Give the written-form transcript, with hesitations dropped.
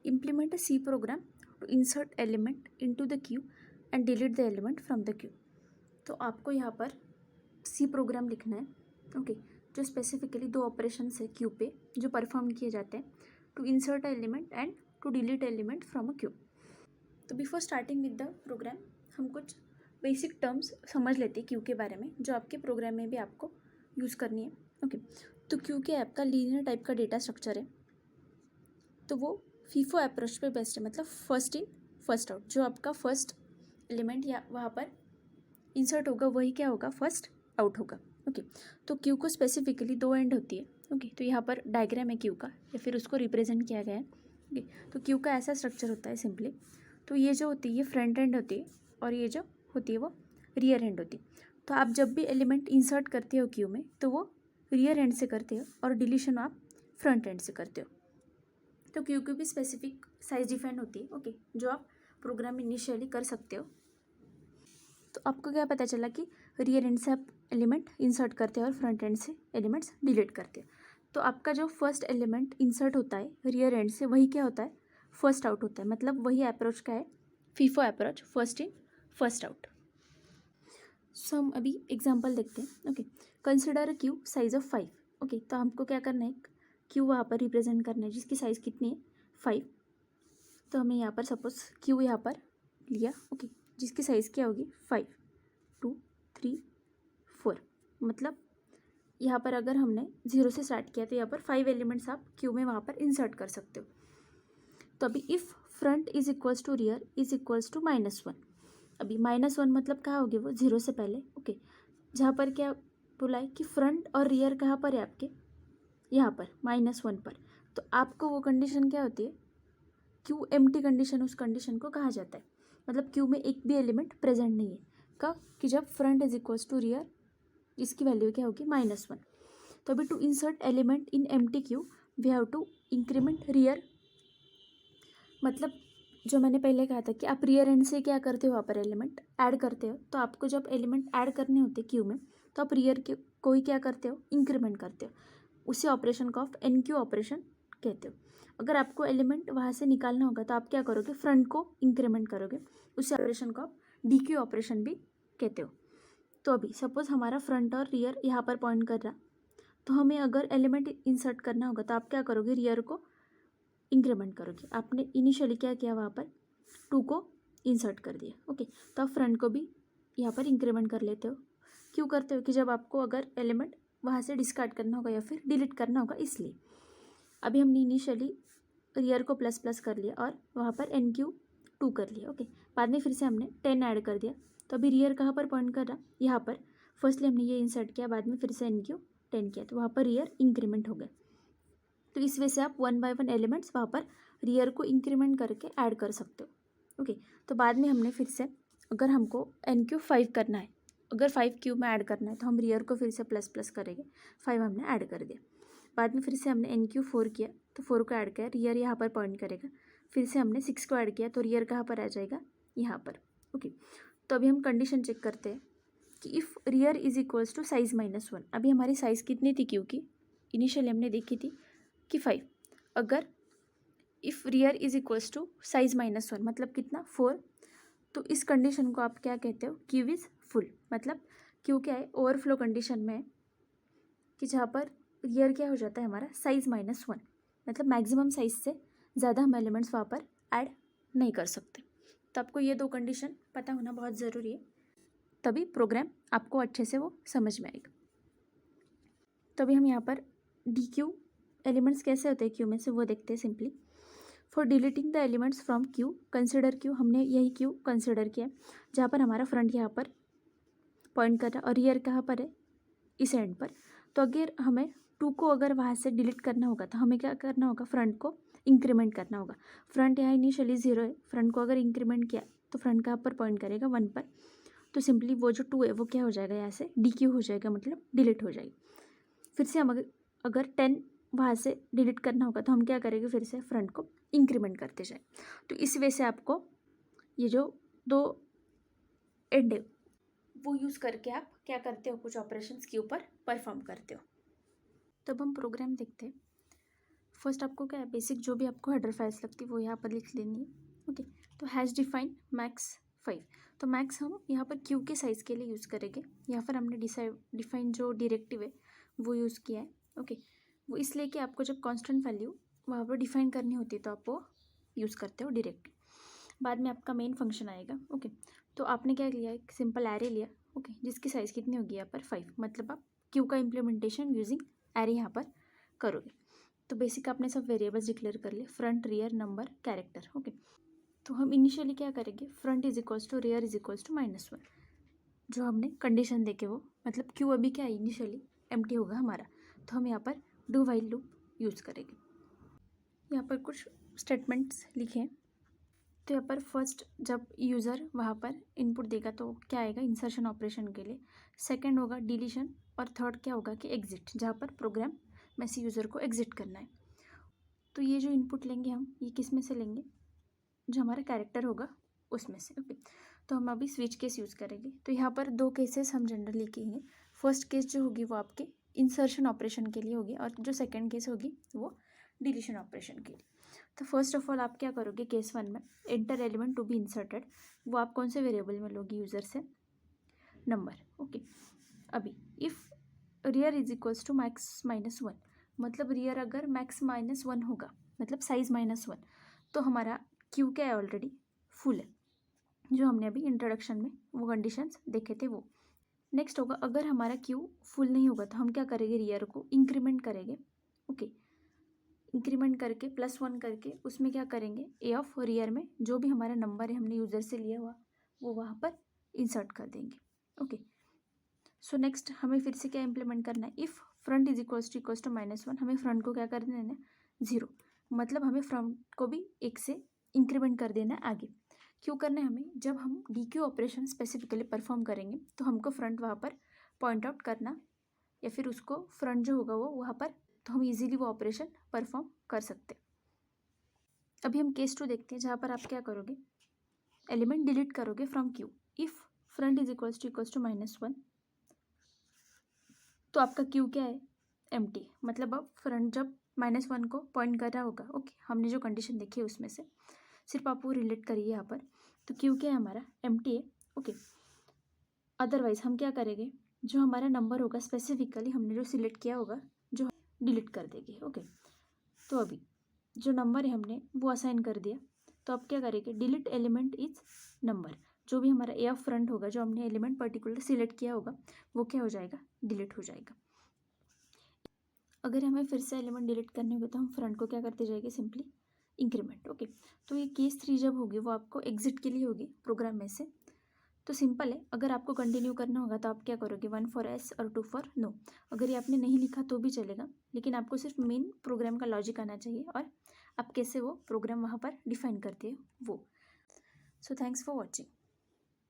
implement a C program to insert element into the queue and delete the element from the queue. तो आपको यहाँ पर C programme लिखना है, okay, जो स्पेसिफिकली दो ऑपरेशन है क्यू पे जो परफॉर्म किए जाते हैं to insert element and to delete element from a queue. तो before starting with the program हम कुछ बेसिक टर्म्स समझ लेते हैं क्यू के बारे में जो आपके प्रोग्राम में भी आपको यूज़ करनी है. ओके, तो क्यू के ऐप का लीनियर टाइप का डेटा स्ट्रक्चर है, तो वो फीफो अप्रोच पे बेस्ट है, मतलब फर्स्ट इन फर्स्ट आउट. जो आपका फर्स्ट एलिमेंट या वहाँ पर इंसर्ट होगा वही क्या होगा, फर्स्ट आउट होगा. ओके, तो क्यू को स्पेसिफिकली दो एंड होती है. ओके, तो यहाँ पर डायग्राम है क्यू का या फिर उसको रिप्रेजेंट किया गया है. ओके, तो क्यू का ऐसा स्ट्रक्चर होता है सिंपली. तो ये जो होती है ये फ्रंट एंड होती है और ये जो होती है वो रियर एंड होती है. तो आप जब भी एलिमेंट इंसर्ट करते हो क्यू में तो वो रियर एंड से करते हो और डिलीशन आप फ्रंट एंड से करते हो. तो क्यू की भी स्पेसिफिक साइज डिफाइन होती है, ओके, जो आप प्रोग्राम इनिशियली कर सकते हो. तो आपको क्या पता चला कि रियर एंड से आप एलिमेंट इंसर्ट करते हैं और फ्रंट एंड से एलिमेंट्स डिलीट करते हैं. तो आपका जो फर्स्ट एलिमेंट इंसर्ट होता है रियर एंड से वही क्या होता है, फर्स्ट आउट होता है. मतलब वही अप्रोच का है FIFO approach, first in first out. So हम अभी एग्जांपल देखते हैं. Okay, consider a queue size of 5. Okay, तो हमको क्या करना है, क्यू वहाँ पर रिप्रेजेंट करना है जिसकी साइज़ कितनी है, 5. तो हमने यहाँ पर सपोज क्यू यहाँ पर लिया, ओके, जिसकी साइज़ क्या होगी, 5, 2, 3, 4. मतलब यहाँ पर अगर हमने 0 से स्टार्ट किया तो यहाँ पर 5 एलिमेंट्स आप क्यू में वहाँ पर इंसर्ट कर सकते हो. तो अभी if front is equals to rear is equals to -1. अभी -1 मतलब कहाँ होगी वो, 0 से पहले. ओके, जहाँ पर क्या बोला है कि फ्रंट और रियर कहाँ पर है आपके, यहाँ पर -1 पर. तो आपको वो कंडीशन क्या होती है, क्यू एम्प्टी कंडीशन, उस कंडीशन को कहा जाता है. मतलब क्यू में एक भी एलिमेंट प्रेजेंट नहीं है. कब, कि जब front is equals to rear, इसकी वैल्यू क्या होगी, -1. तो अभी to insert element in empty queue we have to increment rear. मतलब जो मैंने पहले कहा था कि आप रियर एंड से क्या करते हो, वहाँ पर एलिमेंट ऐड करते हो. तो आपको जब एलिमेंट ऐड करने होते क्यू में तो आप रियर के कोई क्या करते हो, इंक्रीमेंट करते हो. उसी ऑपरेशन को आप एन क्यू ऑपरेशन कहते हो. अगर आपको एलिमेंट वहाँ से निकालना होगा तो आप क्या करोगे, फ्रंट को इंक्रीमेंट करोगे. उसी ऑपरेशन को आप डी क्यू ऑपरेशन भी कहते हो. तो अभी सपोज हमारा फ्रंट और रियर यहाँ पर पॉइंट कर रहा, तो हमें अगर एलिमेंट इंसर्ट करना होगा तो आप क्या करोगे, रियर को इंक्रीमेंट करोगे. आपने इनिशियली क्या किया, वहाँ पर 2 को इंसर्ट कर दिया. ओके, तो आप फ्रंट को भी यहाँ पर इंक्रीमेंट कर लेते हो. क्यों करते हो, कि जब आपको अगर एलिमेंट वहाँ से डिस्कार्ड करना होगा या फिर डिलीट करना होगा इसलिए. अभी हमने इनिशियली रियर को प्लस प्लस कर लिया और वहाँ पर एन क्यू 2 कर लिया. ओके, बाद में फिर से हमने 10 ऐड कर दिया. तो अभी रियर कहाँ पर पॉइंट कर रहा, यहाँ पर. फर्स्टली हमने ये इंसर्ट किया, बाद में फिर से एन क्यू 10 किया, तो वहाँ पर रियर इंक्रीमेंट हो गया. तो इस वजह से आप 1 बाय 1 एलिमेंट्स वहाँ पर रियर को इंक्रीमेंट करके ऐड कर सकते हो. ओके, तो बाद में हमने फिर से अगर हमको एन क्यू 5 करना है, अगर 5 क्यूब में ऐड करना है तो हम रियर को फिर से प्लस प्लस करेंगे. 5 हमने ऐड कर दिया. बाद में फिर से हमने एन क्यू 4 किया तो 4 को ऐड किया, रियर यहाँ पर पॉइंट करेगा. फिर से हमने 6 को ऐड किया तो रियर कहाँ पर आ जाएगा, यहाँ पर. ओके, तो अभी हम कंडीशन चेक करते हैं कि if rear is equals to size -1. अभी हमारी साइज़ कितनी थी क्यू की, इनिशियली हमने देखी थी कि 5. अगर if rear is equals to size -1 मतलब कितना, 4. तो इस कंडीशन को आप क्या कहते हो, क्यू इज़ फुल. मतलब क्यू क्या है, ओवरफ्लो कंडीशन में है कि जहाँ पर रियर क्या हो जाता है हमारा, साइज -1. मतलब मैक्सिमम साइज से ज़्यादा हम एलिमेंट्स वहाँ पर ऐड नहीं कर सकते. तो आपको ये दो कंडीशन पता होना बहुत ज़रूरी है, तभी प्रोग्राम आपको अच्छे से वो समझ में आएगा. तो अभी हम यहाँ पर डी क्यू एलिमेंट्स कैसे होते हैं क्यू में से वो देखते हैं. Simply for deleting the elements from Q consider Q. हमने यही क्यू कंसिडर किया जहाँ पर हमारा फ्रंट यहाँ पर पॉइंट कर रहा है और रियर कहाँ पर है, इस एंड पर. तो अगर हमें 2 को अगर वहाँ से डिलीट करना होगा तो हमें क्या करना होगा, फ्रंट को इंक्रीमेंट करना होगा. फ्रंट यहाँ इनिशियली 0 है, फ्रंट को अगर इंक्रीमेंट किया तो फ्रंट कहाँ पर पॉइंट करेगा, 1 पर. तो सिंपली वो जो 2 है वो क्या हो जाएगा, यहाँ से डी क्यू हो जाएगा, मतलब डिलीट हो जाएगी. फिर से हम अगर 10 वहाँ से डिलीट करना होगा तो हम क्या करेंगे, फिर से फ्रंट को इंक्रीमेंट करते जाए. तो इस वजह से आपको ये जो दो एंड है वो यूज़ करके आप क्या करते हो, कुछ ऑपरेशंस के ऊपर परफॉर्म करते हो. तब हम प्रोग्राम देखते हैं. फर्स्ट आपको क्या है, बेसिक जो भी आपको हेडर फाइल्स लगती है वो यहाँ पर लिख लेनी है। ओके, तो हैश डिफाइन मैक्स 5। तो मैक्स हम यहाँ पर क्यू के साइज़ के लिए यूज़ करेंगे। यहाँ पर हमने डिफाइन जो डायरेक्टिव है वो यूज़ किया है। ओके, वो इसलिए कि आपको जब कांस्टेंट वैल्यू वहाँ पर डिफाइन करनी होती है तो आप वो यूज़ करते हो डायरेक्ट। बाद में आपका मेन फंक्शन आएगा। ओके, तो आपने क्या लिया, एक सिंपल एरे लिया। ओके, जिसकी साइज़ कितनी होगी यहाँ पर 5, मतलब आप क्यू का इम्प्लीमेंटेशन यूजिंग एरे यहाँ पर करोगे। तो बेसिक आपने सब वेरिएबल्स डिक्लेयर कर लिए, front, rear, number, character. Okay, तो हम इनिशियली क्या करेंगे, front is equals to rear is equals to -1, जो हमने कंडीशन देके वो मतलब क्यू अभी क्या है इनिशियली एम्प्टी होगा हमारा, तो हम यहाँ पर डू व्हाइल लूप यूज़ करेंगे। यहाँ पर कुछ स्टेटमेंट्स लिखे हैं। तो यहाँ पर फर्स्ट जब यूज़र वहाँ पर इनपुट देगा तो क्या आएगा, इंसर्शन ऑपरेशन के लिए। सेकंड होगा डिलीशन, और थर्ड क्या होगा कि एग्जिट, जहाँ पर प्रोग्राम में से यूज़र को एग्जिट करना है। तो ये जो इनपुट लेंगे हम, ये किस में से लेंगे, जो हमारा कैरेक्टर होगा उसमें से। ओके, तो हम अभी स्विच केस यूज़ करेंगे। तो यहाँ पर दो केसेस हम जनरली लिखेंगे। फर्स्ट केस जो होगी वो आपके इंसर्शन ऑपरेशन के लिए होगी, और जो सेकेंड केस होगी वो डिलीशन ऑपरेशन के लिए। तो फर्स्ट ऑफ ऑल आप क्या करोगे, केस 1 में enter element to be inserted, वो आप कौन से वेरिएबल में लोगे यूज़र से, नंबर। ओके, अभी if rear is equals to max -1, मतलब रियर अगर मैक्स -1 होगा, मतलब साइज़ -1, तो हमारा क्यू क्या है, ऑलरेडी फुल है, जो हमने अभी इंट्रोडक्शन में वो कंडीशंस देखे थे वो। नेक्स्ट होगा, अगर हमारा क्यू फुल नहीं होगा तो हम क्या करेंगे, रियर को इंक्रीमेंट करेंगे। ओके, इंक्रीमेंट करके +1 करके उसमें क्या करेंगे, ए ऑफ रियर में जो भी हमारा नंबर है हमने यूज़र से लिया हुआ वो वहाँ पर इंसर्ट कर देंगे। ओके, सो नेक्स्ट हमें फिर से क्या इंप्लीमेंट करना है, if front is equals to -1, हमें फ्रंट को क्या कर देना है, 0, मतलब हमें फ्रंट को भी 1 से इंक्रीमेंट कर देना है आगे। क्यों करना है हमें, जब हम D Q operation specifically perform करेंगे तो हमको फ्रंट वहाँ पर पॉइंट आउट करना, या फिर उसको फ्रंट जो होगा वो वहाँ पर, तो हम इजीली वो ऑपरेशन परफॉर्म कर सकते हैं। अभी हम केस 2 देखते हैं, जहाँ पर आप क्या करोगे, एलिमेंट डिलीट करोगे from queue. If front is equals to -1, तो आपका क्यू क्या है, एम्प्टी, मतलब अब फ्रंट जब -1 को पॉइंट कर रहा होगा। ओके, हमने जो कंडीशन देखी है उसमें से सिर्फ आप वो रिलेट करिए यहाँ पर। तो क्यू क्या है हमारा, एम्प्टी है। ओके, अदरवाइज हम क्या करेंगे, जो हमारा नंबर होगा स्पेसिफिकली हमने जो सिलेक्ट किया होगा जो डिलीट कर देंगे। ओके, तो अभी जो नंबर है हमने वो असाइन कर दिया, तो अब क्या करेंगे, डिलीट एलिमेंट इज नंबर, जो भी हमारा ए ऑफ फ्रंट होगा, जो हमने एलिमेंट पर्टिकुलर सिलेक्ट किया होगा वो क्या हो जाएगा, डिलीट हो जाएगा। अगर हमें फिर से एलिमेंट डिलीट करने होंगे तो हम फ्रंट को क्या करते जाएंगे, सिंपली इंक्रीमेंट। ओके, तो ये केस 3 जब होगी वो आपको एग्जिट के लिए होगी प्रोग्राम में से। तो सिंपल है, अगर आपको कंटिन्यू करना होगा तो आप क्या करोगे, 1 फॉर एस और 2 फॉर नो। अगर ये आपने नहीं लिखा तो भी चलेगा, लेकिन आपको सिर्फ मेन प्रोग्राम का लॉजिक आना चाहिए और आप कैसे वो प्रोग्राम वहाँ पर डिफाइन करते हो वो। So thanks for watching.